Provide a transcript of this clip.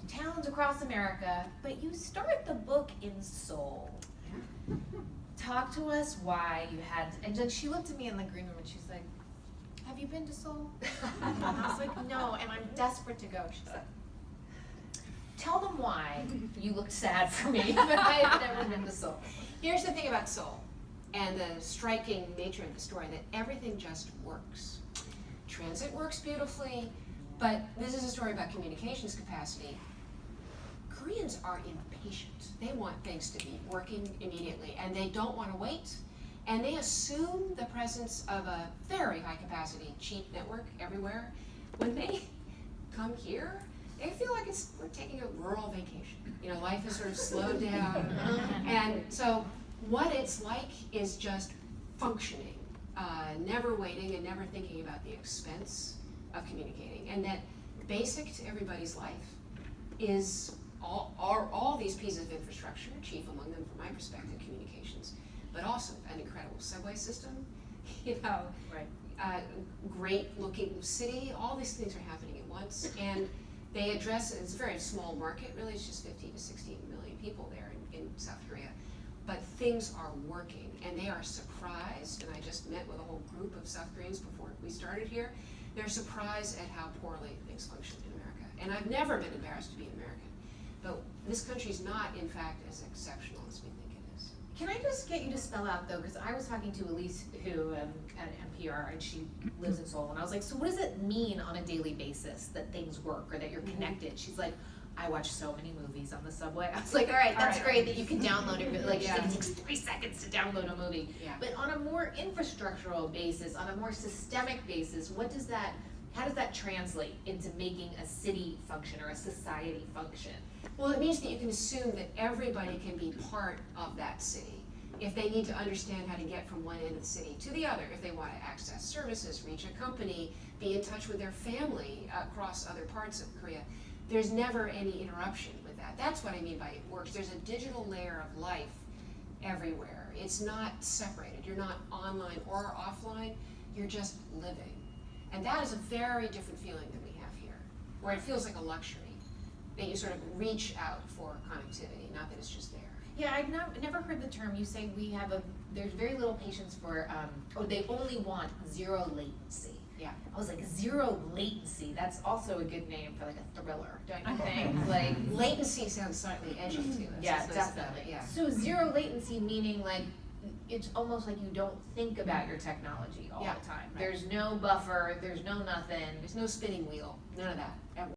towns across America, but you start the book in Seoul. Talk to us why you had, and then she looked at me in the green room and she's like, have you been to Seoul? And I was like, no, and I'm desperate to go. She's like, tell them why you looked sad for me, but I have never been to Seoul. Here's the thing about Seoul, and the striking nature of the story, that everything just works. Transit works beautifully, but this is a story about communications capacity. Koreans are impatient. They want things to be working immediately, and they don't want to wait. And they assume the presence of a very high capacity, cheap network everywhere. When they come here, they feel like we're taking a rural vacation. You know, life is sort of slowed down. And so what it's like is just functioning, never waiting and never thinking about the expense of communicating. And that basic to everybody's life is all these pieces of infrastructure, chief among them from my perspective, communications, but also an incredible subway system, you know, Right. Great looking city, all these things are happening at once. And they address, it's a very small market, really, it's just 15 to 16 million people there in South Korea. But things are working, and they are surprised, and I just met with a whole group of South Koreans before we started here. They're surprised at how poorly things function in America. And I've never been embarrassed to be an American. But this country's not, in fact, as exceptional as we think it is. Can I just get you to spell out though, because I was talking to Elise who at NPR, and she lives in Seoul, and I was like, so what does it mean on a daily basis that things work or that you're connected? She's like, I watch so many movies on the subway. I was like, all right, that's great that you can download it. Like, she's like, it takes 3 seconds to download a movie. Yeah. But on a more infrastructural basis, on a more systemic basis, how does that translate into making a city function or a society function? Well, it means that you can assume that everybody can be part of that city if they need to understand how to get from one end of the city to the other, if they want to access services, reach a company, be in touch with their family across other parts of Korea. There's never any interruption with that. That's what I mean by it works. There's a digital layer of life everywhere. It's not separated. You're not online or offline. You're just living. And that is a very different feeling than we have here, where it feels like a luxury, that you sort of reach out for connectivity, not that it's just there. Yeah, I've never heard the term. You say there's very little patience for, they only want zero latency. Yeah. I was like, zero latency, that's also a good name for like a thriller, don't you think? Like, Latency sounds slightly edgy too. yeah, definitely. Yeah. So zero latency meaning like, it's almost like you don't think about your technology all the time. Right. There's no buffer, there's no nothing. There's no spinning wheel, none of that.